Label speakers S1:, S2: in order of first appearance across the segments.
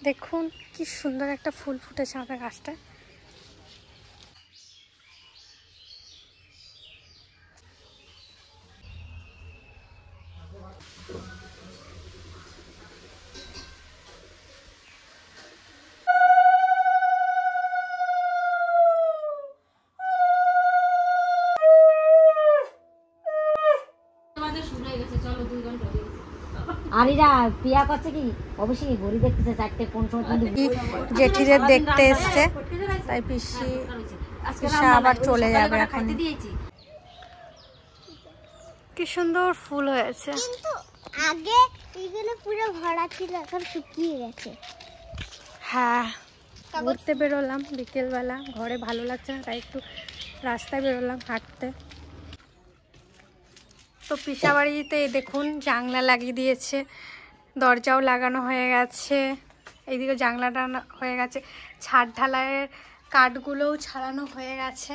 S1: দেখুন কি সুন্দর একটা ফুল ফুটেছে আমাদের গাছটা।
S2: আরিরা পিয়া করছে কি অবশ্যই ঘড়ি দেখতেছে 4টে কোন সময়
S1: জেঠিদের দেখতে এসছে, তাই পিসি আবার চলে যাবে এখন। কি সুন্দর ফুল হয়েছে,
S3: কিন্তু আগে এগুলো পুরো ভরা ছিল, এখন শুকিয়ে গেছে।
S1: হ্যাঁ, ঘুরতে বেরোলাম বিকেলবেলা, ঘরে ভালো লাগছে না তাই একটু রাস্তায় বেরোলাম হাঁটতে। তো পিসা বাড়িতে দেখুন জানলা লাগিয়ে দিয়েছে, দরজাও লাগানো হয়ে গেছে, এইদিকে জানলাটা হয়ে গেছে, ছাদ ঢালাইয়ের কাঠগুলোও ছাড়ানো হয়ে গেছে।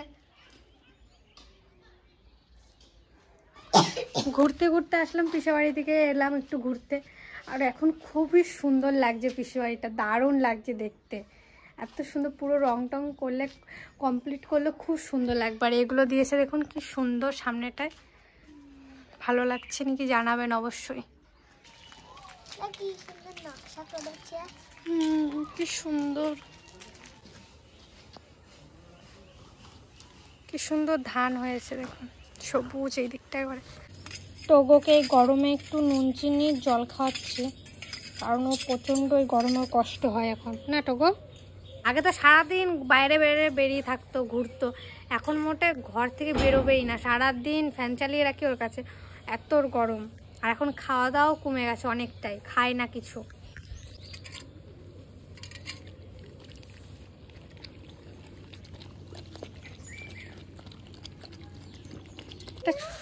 S1: ঘুরতে ঘুরতে আসলাম পিসা বাড়ি থেকে, এলাম একটু ঘুরতে। আর এখন খুবই সুন্দর লাগছে পিসা বাড়িটা, দারুণ লাগছে দেখতে, এত সুন্দর। পুরো রং টং করলে কমপ্লিট করলে খুব সুন্দর লাগবে। আর এগুলো দিয়েছে দেখুন কি সুন্দর সামনেটায়, ভালো লাগছে নাকি জানাবেন অবশ্যই। কি সুন্দর, কি সুন্দর ধান হয়েছে দেখুন, সবুজ এই দিকটায় করে। টগোকে এই গরমে একটু নুন চিনি জল খাওয়াচ্ছি, কারণ ও প্রচণ্ড ওই গরমে কষ্ট হয় এখন, না টগো? আগে তো সারাদিন বাইরে বেরিয়ে থাকতো, ঘুরতো, এখন মোটে ঘর থেকে বেরোবেই না, সারাদিন ফ্যান চালিয়ে রাখি ওর কাছে, এত গরম। আর এখন খাওয়া দাওয়াও কমে গেছে অনেকটাই, খায় না কিছু।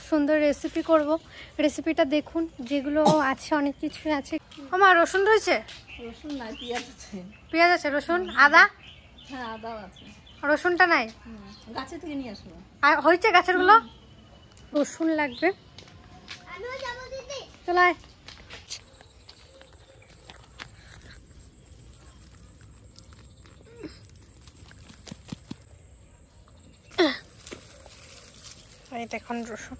S1: সুন্দর রেসিপি করব, রেসিপিটা দেখুন, যেগুলো আছে অনেক কিছুই আছে। আমার রসুন রয়েছে,
S2: রসুন নাই, পেঁয়াজ আছে।
S1: পেঁয়াজ আছে, রসুন, আদা?
S2: হ্যাঁ, আদাও আছে।
S1: রসুনটা নাই,
S2: গাছে থেকে নিয়ে আসবো।
S1: আর হয়েছে গাছের গুলো। রসুন লাগবে, চলায়। এই দেখুন রসুন,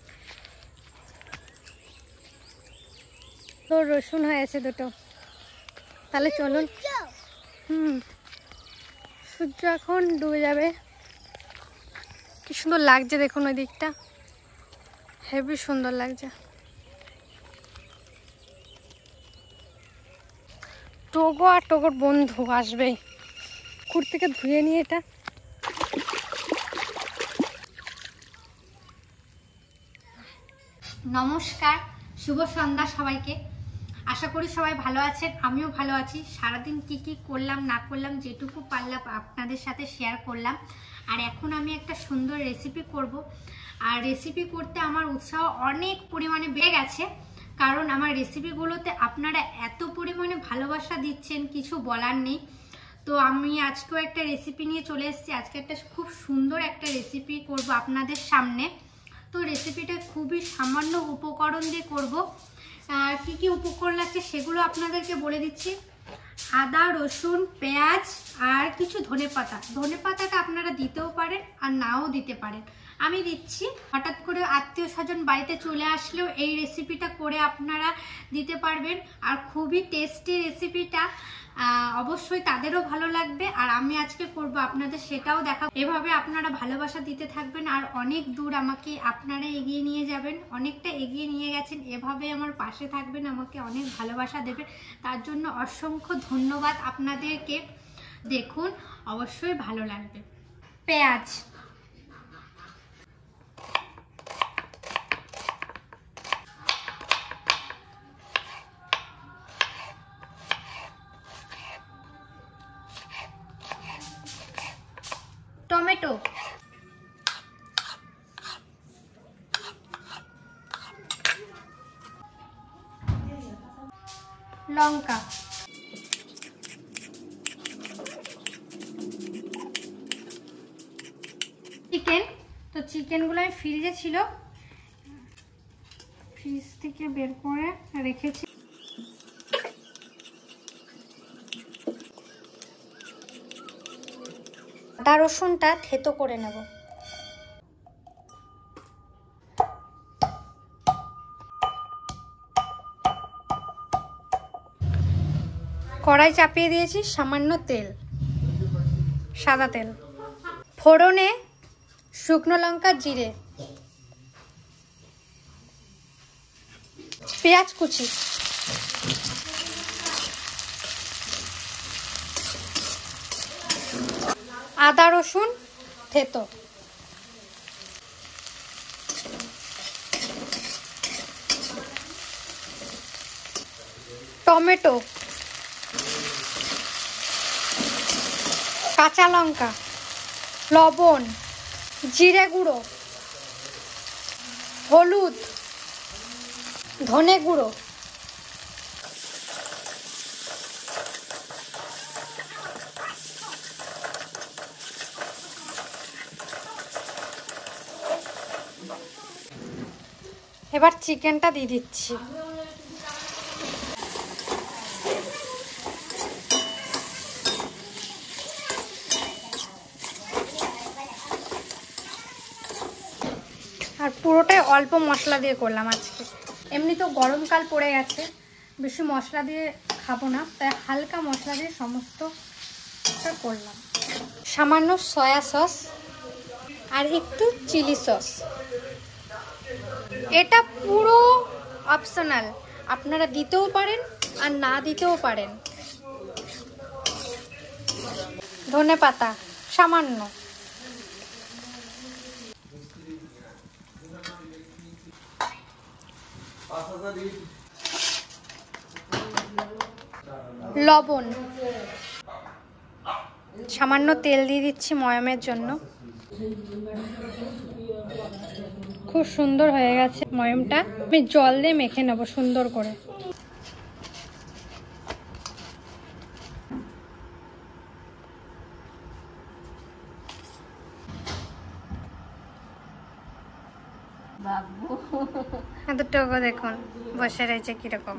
S1: তো রসুন হয়েছে দুটো, তাহলে চলুন। সূর্য এখন ডুবে যাবে, কি সুন্দর লাগছে দেখুন ওই দিকটা, হেবি সুন্দর লাগছে। টগো আর টগোর বন্ধু আসবেই, কুর থেকে ধুয়ে নিয়ে এটা। নমস্কার, শুভ সন্ধ্যা সবাইকে। আশা করি সবাই ভালো আছেন, আমিও ভালো আছি। সারাদিন কি কি করলাম না করলাম যেটুকু পারলাম আপনাদের সাথে শেয়ার করলাম। আর এখন আমি একটা সুন্দর রেসিপি করব, আর রেসিপি করতে আমার উৎসাহ অনেক পরিমাণে বেড়ে গেছে, কারণ আমার রেসিপিগুলোতে আপনারা এত পরিমাণে ভালোবাসা দিচ্ছেন, কিছু বলার নেই। তো আমি আজকেও একটা রেসিপি নিয়ে চলে এসেছি, আজকে একটা খুব সুন্দর একটা রেসিপি করব আপনাদের সামনে। তো রেসিপিটা খুবই সামান্য উপকরণ দিয়ে করব। কি কি উপকরণ লাগছে সেগুলো আপনাদেরকে বলে দিচ্ছি। আদা, রসুন, পেঁয়াজ আর কিছু ধনেপাতা। ধনেপাতাটা আপনারা দিতেও পারেন আর নাও দিতে পারেন, আমি দিচ্ছি। হঠাৎ করে আত্মীয় স্বজন বাড়িতে চলে আসলেও এই রেসিপিটা করে আপনারা দিতে পারবেন, আর খুবই টেস্টি রেসিপিটা, অবশ্যই তাদেরও ভালো লাগবে। আর আমি আজকে করব আপনাদের সেটাও দেখা। এভাবে আপনারা ভালোবাসা দিতে থাকবেন, আর অনেক দূর আমাকে আপনারা এগিয়ে নিয়ে যাবেন, অনেকটা এগিয়ে নিয়ে গেছেন। এভাবে আমার পাশে থাকবেন, আমাকে অনেক ভালোবাসা দেবেন, তার জন্য অসংখ্য ধন্যবাদ আপনাদেরকে। দেখুন, অবশ্যই ভালো লাগবে। পেঁয়াজ, টমেটো, লঙ্কা, চিকেন। তো চিকেনগুলো আমি ফ্রিজে ছিল, ফ্রিজ থেকে বের করে রেখেছি। আদা রসুনটা থেতো করে নেব। কড়াই চাপিয়ে দিয়েছি, সামান্য তেল, সাদা তেল, ফোড়নে শুকনো লঙ্কা, জিরে, পেঁয়াজ কুচি, আদা রসুন থেতো, টমেটো, কাঁচা লঙ্কা, লবণ, জিরে গুঁড়ো, হলুদ, ধনে গুঁড়ো, এবার চিকেনটা দিয়ে দিচ্ছি। আর পুরোটাই অল্প মশলা দিয়ে করলাম আজকে। এমনি তো গরমকাল পড়ে গেছে, বেশি মশলা দিয়ে খাবো না, তাই হালকা মশলা দিয়ে সমস্তটা করলাম। সামান্য সয়া সস আর একটু চিলি সস। এটা পুরো অপশনাল, আপনারা দিতেও পারেন আর না দিতেও পারেন। ধনেপাতা সামান্য। লবণ, সামান্য তেল দিয়ে দিচ্ছি ময়ামের জন্য। খুব সুন্দর হয়ে গেছে ময়ামটা। আমি জল দিয়ে মেখে নেব সুন্দর করে। এতটুকু দেখুন বসে রয়েছে কিরকম।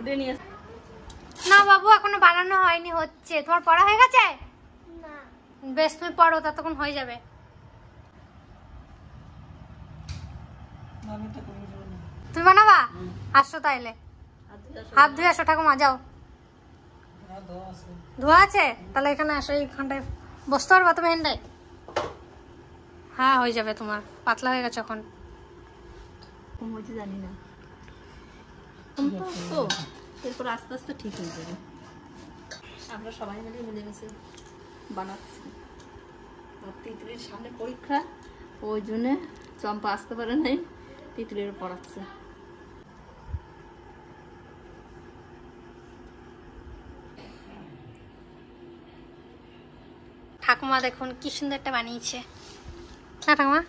S1: না বাবু এখনো বানানো হয়নি, হচ্ছে। তোমার পড়া হয়ে গেছে? বেশ, তুমি পড়ো, ততক্ষণ হয়ে যাবে। তুমি বানাবা? আসো তাইলে, হাত ধুয়ে আসো। ঠাকুমা যাও, ধোয়া আছে? তাহলে এখানে আসো, এইখানটায় বসতে পারবা তুমি? হেনটাই? হ্যাঁ হয়ে যাবে, তোমার পাতলা হয়ে গেছে এখন।
S4: জানি না তো, এরপর আস্তে আস্তে ঠিক হয়ে যাবে। আমরা সবাই মিলে মিলেমিশে বানাচ্ছি। তিতলির সামনে পরীক্ষা, ওই জন্যে চম্পা আসতে পারে নাই, তিতলির পড়াচ্ছে।
S1: ঠাকুমা দেখুন কি সুন্দর একটা বানিয়েছে না ঠাকুমা?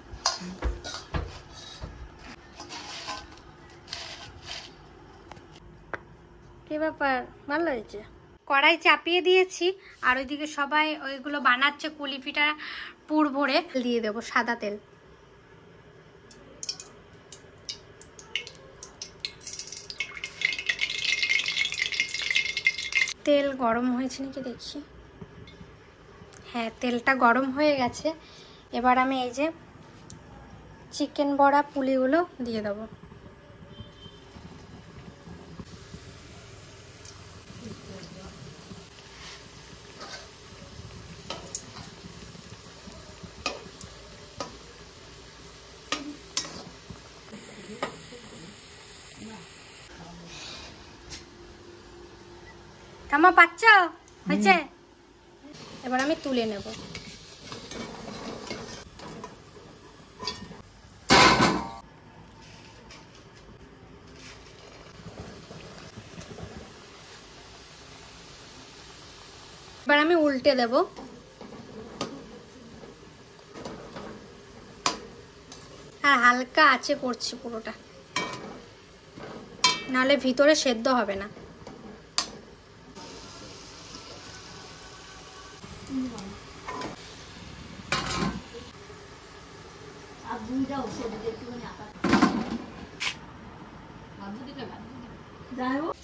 S1: কি ব্যাপার, ভালো হয়েছে? কড়াই চাপিয়ে দিয়েছি, আর ওইদিকে সবাই ওইগুলো বানাচ্ছে, কুলিপিঠা পুর ভরে দিয়ে দেবো সাদা তেল। তেল গরম হয়েছে নাকি দেখি। হ্যাঁ, তেলটা গরম হয়ে গেছে। এবার আমি এই যে চিকেন বড়া পুলিগুলো দিয়ে দেবো। কামা পাচ্ছ? হয়েছে? এবার আমি তুলে নেব। এবার আমি উল্টে দেব। আর হালকা আঁচে করছি পুরোটা, নাহলে ভিতরে সেদ্ধ হবে না।
S4: যাই হোক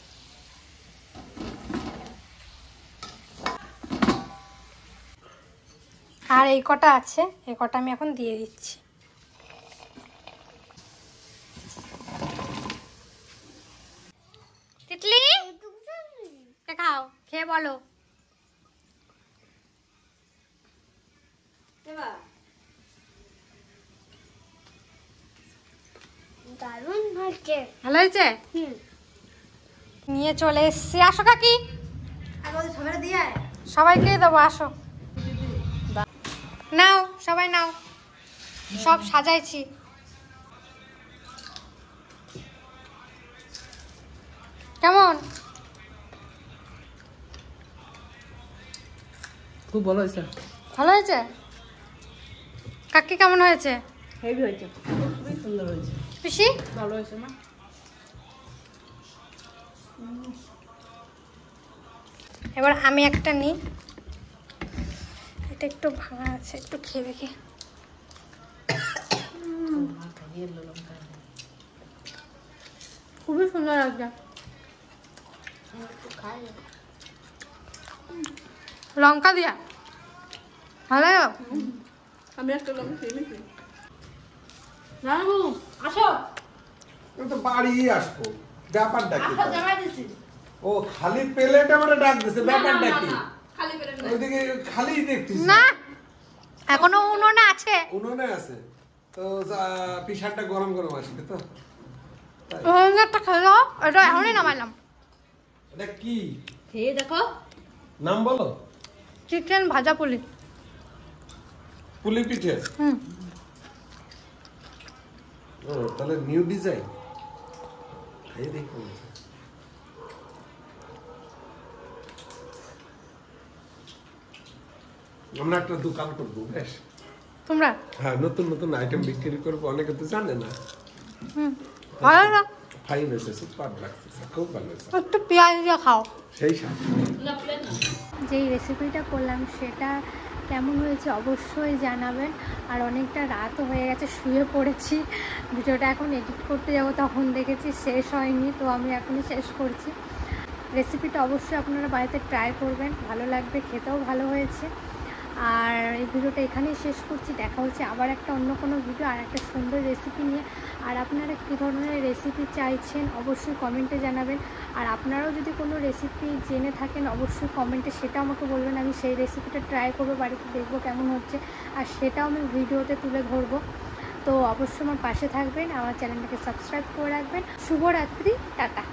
S1: আর এই কটা আছে, এই কটা আমি এখন দিয়ে দিচ্ছি। তিতলি খাও, খেয়ে বলো।
S3: দারুণ হচ্ছে।
S1: ভালো হয়েছে? নিয়ে চলে এসছি। আসো কাকি, সবাইকে দেবো, আসো নাও, সবাই নাও, সব সাজাইছি। কেমন?
S5: খুব ভালো হয়েছে।
S1: ভালো হয়েছে? কাকি কেমন হয়েছে?
S4: হেভি হয়েছে,
S5: খুবই সুন্দর হয়েছে।
S1: পিসি
S5: ভালো হয়েছে না?
S1: এবার আমি একটা নিই, এটা একটু ভাঙা আছে, একটু খেয়ে দেখি। খুবই সুন্দর লাগছে। লঙ্কা দিয়া ভালো।
S4: আমি একটা লঙ্কা খেয়ে নিচ্ছি। নানু আসো,
S6: আমি তো বাড়ি আসবো, ব্যাপারটা কি?
S4: আসো জামাই দিছি।
S6: ও খালি প্লেট আমারে ডাক দিছে, ব্যাপারটা কি?
S4: খালি পেলে
S6: ওইদিকে খালি দেখতেছি।
S1: না, এখনো উনুনে আছে।
S6: উনুনে আছে তো, পিসারটা গরম গরম আসবে তো।
S1: একটা খেয়ে দাও, এটা এখনই নামাইলাম।
S6: এটা কি
S4: খেয়ে দেখো।
S6: নাম বলো?
S1: চিকেন ভাজা পুলি।
S6: পুলি পিঠে।
S1: হুম,
S6: ও তাহলে নিউ ডিজাইন। খাই দেখো। আমরা একটা দোকান করবো, বেশ।
S1: তোমরা?
S6: হ্যাঁ, নতুন নতুন আইটেম বিক্রি করবো, অনেকে তো জানে না।
S1: হুম, ভালো না?
S6: ফাইন হয়েছে, সুপার লাগছে, খুব ভালো হয়েছে।
S1: একটু পেঁয়াজ দিয়ে খাও।
S6: সেই সাথে
S1: যেই রেসিপিটা করলাম সেটা কেমন হয়েছে অবশ্যই জানাবেন। আর অনেকটা রাতও হয়ে গেছে, শুয়ে পড়েছি। ভিডিওটা এখন এডিট করতে যাব, তখন দেখেছি শেষ হয়নি, তো আমি এখনই শেষ করছি। রেসিপিটা অবশ্যই আপনারা বাড়িতে ট্রাই করবেন, ভালো লাগবে, খেতেও ভালো হয়েছে। আর এই ভিডিওটা এখানেই শেষ করছি। দেখা হচ্ছে আবার একটা অন্য কোনো ভিডিও আর একটা সুন্দর রেসিপি নিয়ে। আর আপনারা কী ধরনের রেসিপি চাইছেন অবশ্যই কমেন্টে জানাবেন। আর আপনারাও যদি কোনো রেসিপি জেনে থাকেন অবশ্যই কমেন্টে সেটা আমাকে বলবেন, আমি সেই রেসিপিটা ট্রাই করবো, বাড়িতে দেখবো কেমন হচ্ছে, আর সেটাও আমি ভিডিওতে তুলে ধরবো। তো অবশ্যই আমার পাশে থাকবেন, আমার চ্যানেলটাকে সাবস্ক্রাইব করে রাখবেন। শুভরাত্রি, টাটা।